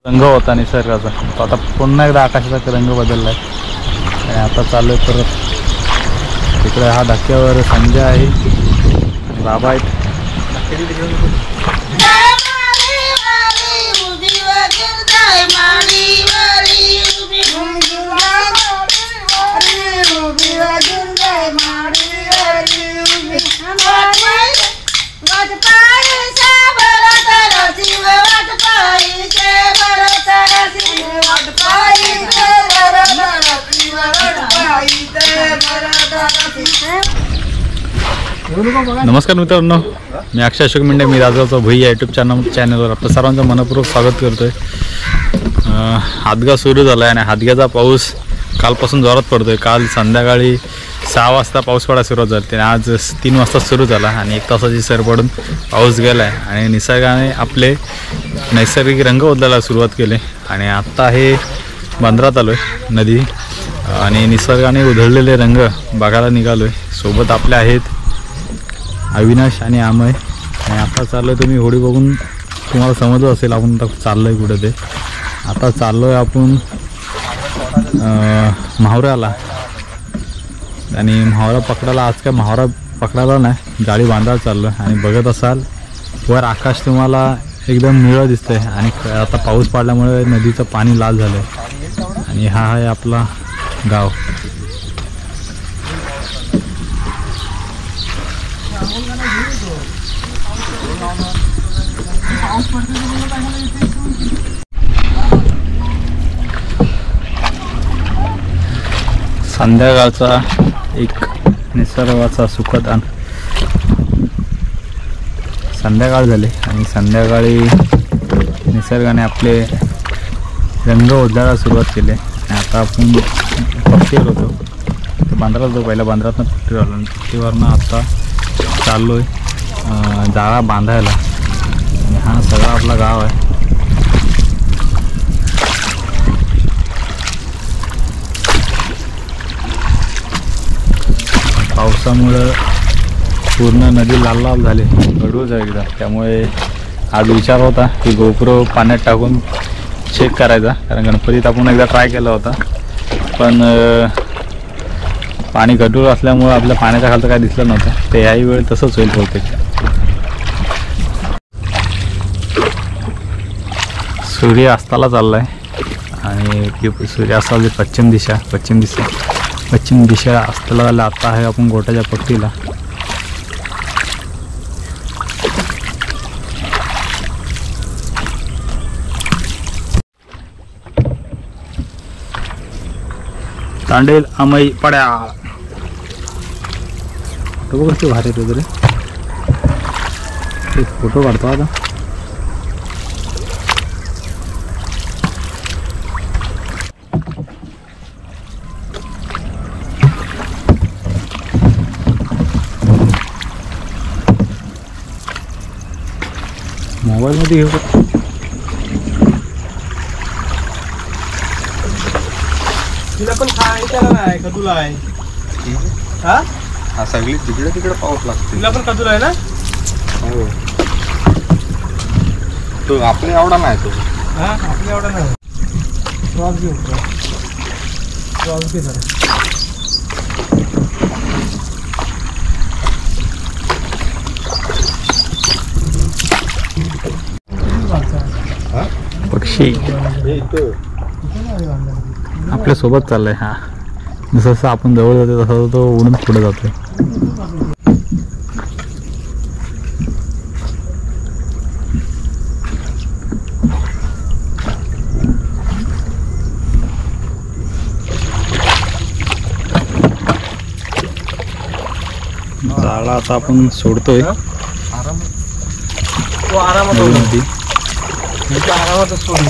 रंग होता निसर्गाचा, तो आता पुन्हा एकदा आकाशाचा रंग बदलला आहे आणि आता चालू आहे परत. तिकडे हा धक्क्यावर संजय आहे, बाबा आहेत. नमस्कार मित्रांनो, मी अक्षय अशोक मेंढे, मी राजगावचा भई या यूट्यूब चॅनलवर आपलं सर्वांचं मनपूर्वक स्वागत करतोय. हादगा सुरू झाला आहे आणि हादग्याचा पाऊस कालपासून जोरात पडतोय. काल संध्याकाळी 6 वाजता पाऊस पडायला सुरुवात झाली आणि आज 3 वाजता सुरू झाला आणि 1 तासाची सर पडून पाऊस गेला आहे आणि निसर्गाने आपले नैसर्गिक रंग बदलायला सुरुवात केली. आणि आत्ता हे बंदरात आलो आहे नदी आणि निसर्गाने उधळलेले रंग बघायला निघालो आहे. सोबत आपले आहेत अविनाश आणि अमय. आणि आता चाललो आहे, तुम्ही होडी बघून तुम्हाला समजलं असेल आपण आता चाललो आहे कुठं. ते आता चाललो आहे आपण म्हावऱ्याला आणि म्हावरा पकडायला. आज काय म्हावरा पकडायला नाही, जाळी बांधायला चाललो आहे. आणि बघत असाल वर आकाश तुम्हाला एकदम निळं दिसतंय आणि आता पाऊस पडल्यामुळे नदीचं पाणी लाल झालं आहे. आणि हा आहे आपला गाव. संध्याकाळचा एक निसर्गाचा सुखद संध्याकाळ झाले आणि संध्याकाळी निसर्गाने आपले रंग उधळायला सुरुवात केली. आणि आता आपण पट्टीवर होतो, बांद्रात होतो. पहिल्या बांद्रातनं पट्टीवर आलो आणि पट्टीवरनं आता चाललो आहे जाळा बांधायला. आणि हा सगळा आपला गाव आहे. पावसामुळं पूर्ण नदी लाल लाल झाली, गडूळ आहे एकदा. त्यामुळे आज विचार होता की गोप्रो पाण्यात टाकून चेक करायचा, कारण गणपतीत आपण एकदा ट्राय केला होता. पण पाणी गडूळ असल्यामुळं आपल्या पाण्याच्या खालचं काय दिसलं नव्हतं. ते याही वेळ तसंच होईल बहुतेक. सूर्य अस्ताला चालला आहे आणि सूर्यास्ताची पश्चिम दिशा अस्ताला झाला. आता आहे आपण गोट्याच्या पट्टीला. तांडेल अमई पड्या फोटो कसे भारी येत वगैरे. फोटो काढतो आता. मोबाईलमध्ये घेऊ का? तुला पण खायला नाही कदूला आहे. हा सगळी तिकडे तिकडे पाऊस लागतो. तुला पण कदूला आहे ना? हो, तो आपल्या एवढा नाही. तो आपल्या एवढा नाही. क्रॉस घेऊ, क्रॉस घे जरा. पक्षी आपल्या सोबत चाललाय. हा जसं जसं आपण जवळ जातो तसं तो उडून पुढे जातोय. जाळा आता आपण सोडतोय. आरामातच सोडून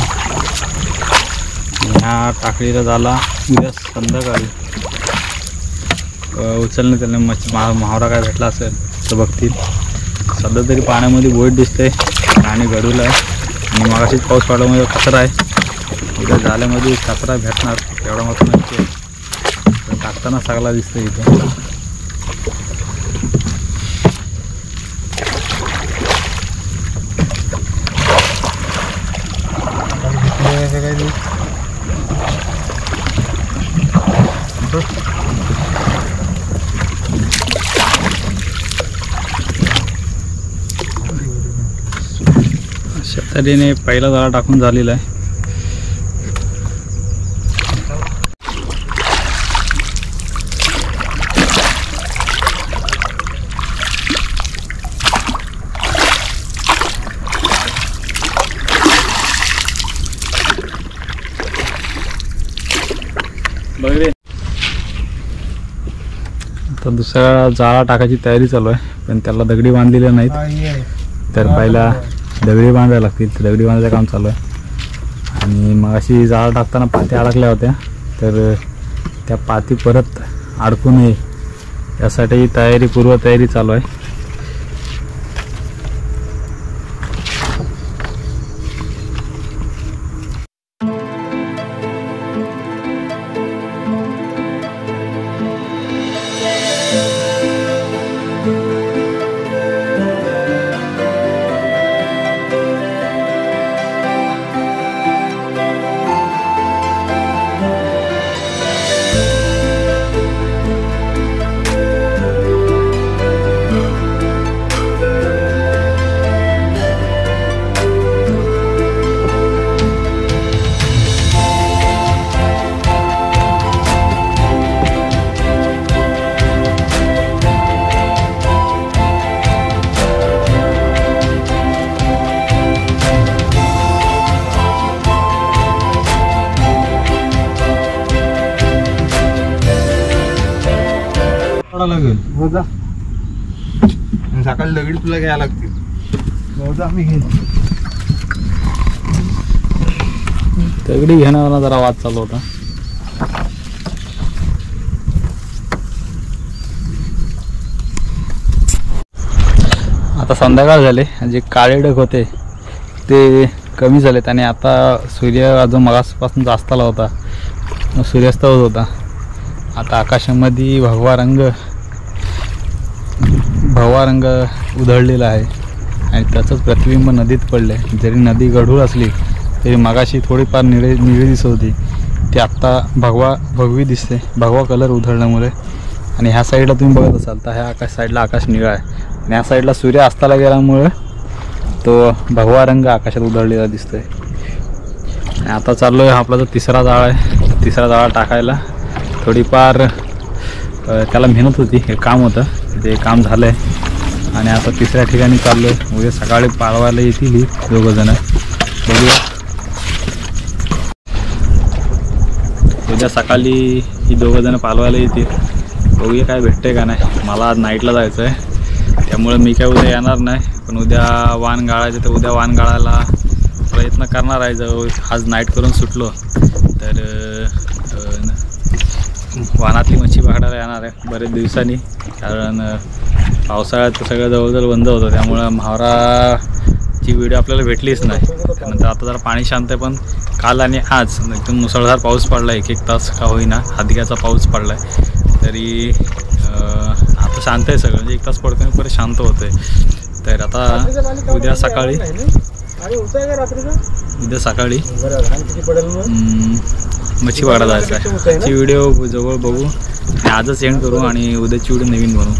ह्या टाकडीला झाला उद्या संध्याकाळी उचलणे. त्याला म्हावरा काय भेटला असेल तर बघतील. सध्या तरी पाण्यामध्ये बोट दिसते आणि गडूला आहे आणि मागाशीच पाऊस पडल्यामुळे कचरा आहे. उद्या जाल्यामध्ये कचरा भेटणार एवढा मात्र नक्की आहे. टाकताना सगळा दिसतं इथं. तयारी. अशा तऱ्हेने पहिला जाळा टाकून झालेला आहे. आता दुसरा जाळा टाकायची तयारी चालू आहे, पण त्याला दगडी बांधलेल्या नाहीत, तर पहिला दगडी बांधायला लागतील. तर दगडी बांधायचं काम चालू आहे. आणि मग अशी जाळा टाकताना पाती अडकल्या होत्या, तर त्या पाती परत अडकू नये यासाठी पूर्वतयारी चालू आहे. लागेल हो जा. सकाळी दगडी तुला घ्यायला लागतील. हो जा, मी घेईन. दगडी घेण्यावर जरा वाद चालू होता. आता संध्याकाळ झाले, जे काळे ढग होते ते कमी झालेत आणि आता सूर्य अजून मगासपासून जास्त आला होता, सूर्यास्त होत होता. आता आकाशामध्ये भगवा रंग उधळलेला आहे आणि त्याचंच प्रतिबिंब नदीत पडले. जरी नदी गढूळ असली तरी मगाशी थोडीफार निळी दिसत होती, ती आत्ता भगवी दिसते, भगवा कलर उधळल्यामुळे. आणि ह्या साईडला तुम्ही बघत असाल तर ह्या साईडला आकाश निळा आहे आणि ह्या साईडला सूर्य अस्ताला गेल्यामुळे तो भगवा रंग आकाशात उधळलेला दिसतोय. आणि आता चाललो आहे आपला जो तिसरा जाळा आहे, तिसरा जाळा टाकायला. थोडीफार त्याला मेहनत होती, हे काम होतं, ते काम झालं आहे. आणि आता तिसऱ्या ठिकाणी चाललो आहे. उद्या सकाळी पाळवायला येतील ही दोघंजणं, बघूया. उद्या सकाळी ही दोघंजणं पाळवायला येतील, बघूया काय भेटतंय का नाही. मला आज नाईटला जायचं आहे, त्यामुळे मी काय उद्या येणार नाही. पण उद्या वाण गाळायचं, तर उद्या वाण गाळायला प्रयत्न करणार आहे. जर आज नाईट करून सुटलो तर वानातली मच्छी पकडायला येणार आहे बरेच दिवसांनी, कारण पावसाळ्यात सगळं जवळजवळ बंद होतं, त्यामुळं म्हावराची व्हिडिओ आपल्याला भेटलीच नाही. त्यानंतर आता जरा पाणी शांत आहे, पण काल आणि आज एकदम मुसळधार पाऊस पडला, एक तास का होईना हादग्याचा पाऊस पडला आहे. तरी आता शांत आहे सगळं, म्हणजे एक तास पडतो आणि परत शांत होतं आहे. तर आता उद्या सकाळी मच्छी पकडायला जायचं आहे. ती व्हिडिओ जवळ बघू आणि आजच एंड करू आणि उद्याची व्हिडिओ नवीन बनवू.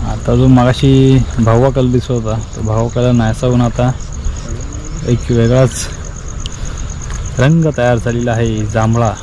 आता जो मगाशी भगवा कलर दिसत होता, तो भगवा कलर नाहीसा होऊन आता एक वेगळाच रंग तयार झालेला आहे, जांभळा.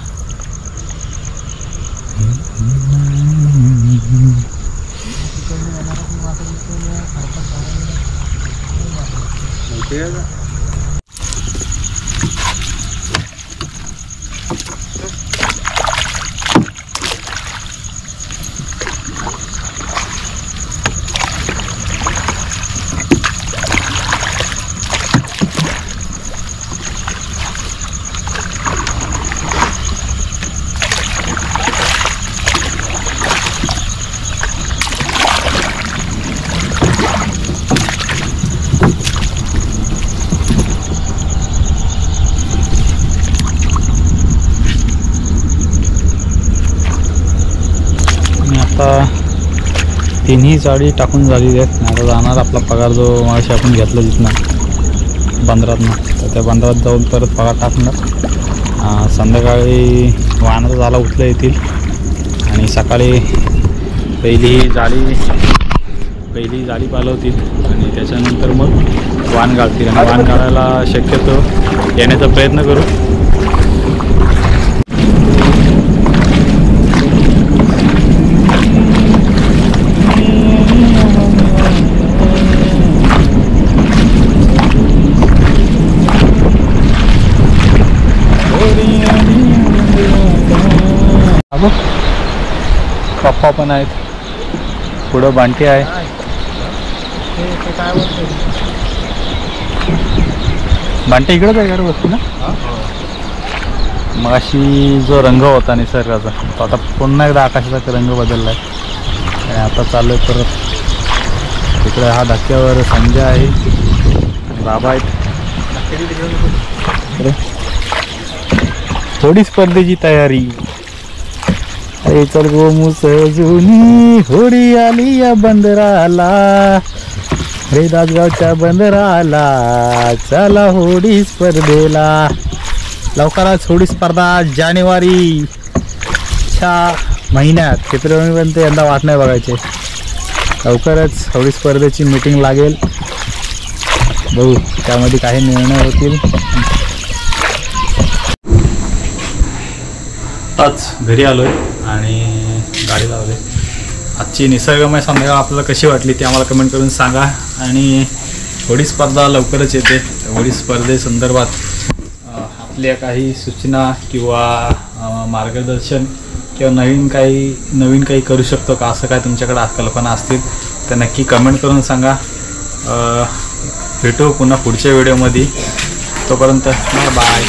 आता तिन्ही जाळी टाकून झालेली आहेत. आता जाणार आपला पगार जो मागाशी आपण घेतला तिथनं बंदरातनं, तर त्या बंदरात जाऊन परत पगार टाकणार. संध्याकाळी वाहनाचा झाला उचला येतील आणि सकाळी पहिली जाळी पालवतील आणि त्याच्यानंतर मग वाण गाळतील. आणि वाण गाळायला शक्यतो येण्याचा प्रयत्न करू. पप्पा पण आहेत, पुढं बांटी आहे. काय बोलतोय? बांटी इकडंच आहे का वस्तू ना? मग अशी जो रंग होता निसर्गाचा तो आता पुन्हा एकदा आकाशाचा रंग बदलला आहे. आणि आता चालू आहे परत तिकडे. हा धक्क्यावर संजय आहे, बाबा आहेत. थोडी स्पर्धेची तयारी. अरे चल गो मुसजुनी होडी आली या बंदराला, रे दासगावच्या बंदराला, चला होडी स्पर्धेला. लवकरच होडी स्पर्धा जानेवारीच्या महिन्यात, फेब्रुवारीपर्यंत यंदा वाट नाही बघायचे. लवकरच होडी स्पर्धेची मीटिंग लागेल. बघू त्यामध्ये काही निर्णय होतील. आज घरी आलोय आणि गाडी लावली. आजची निसर्गमय संध्याकाळ आपल्याला कशी वाटली ते आम्हाला कमेंट करून सांगा. आणि होडी स्पर्धा लवकरच येते. होडी स्पर्धेसंदर्भात आपल्या काही सूचना किंवा मार्गदर्शन किंवा नवीन काही करू शकतो का, असं काय तुमच्याकडे कल्पना असतील तर नक्की कमेंट करून सांगा. भेटू पुन्हा पुढच्या व्हिडिओमध्ये. तोपर्यंत बाय.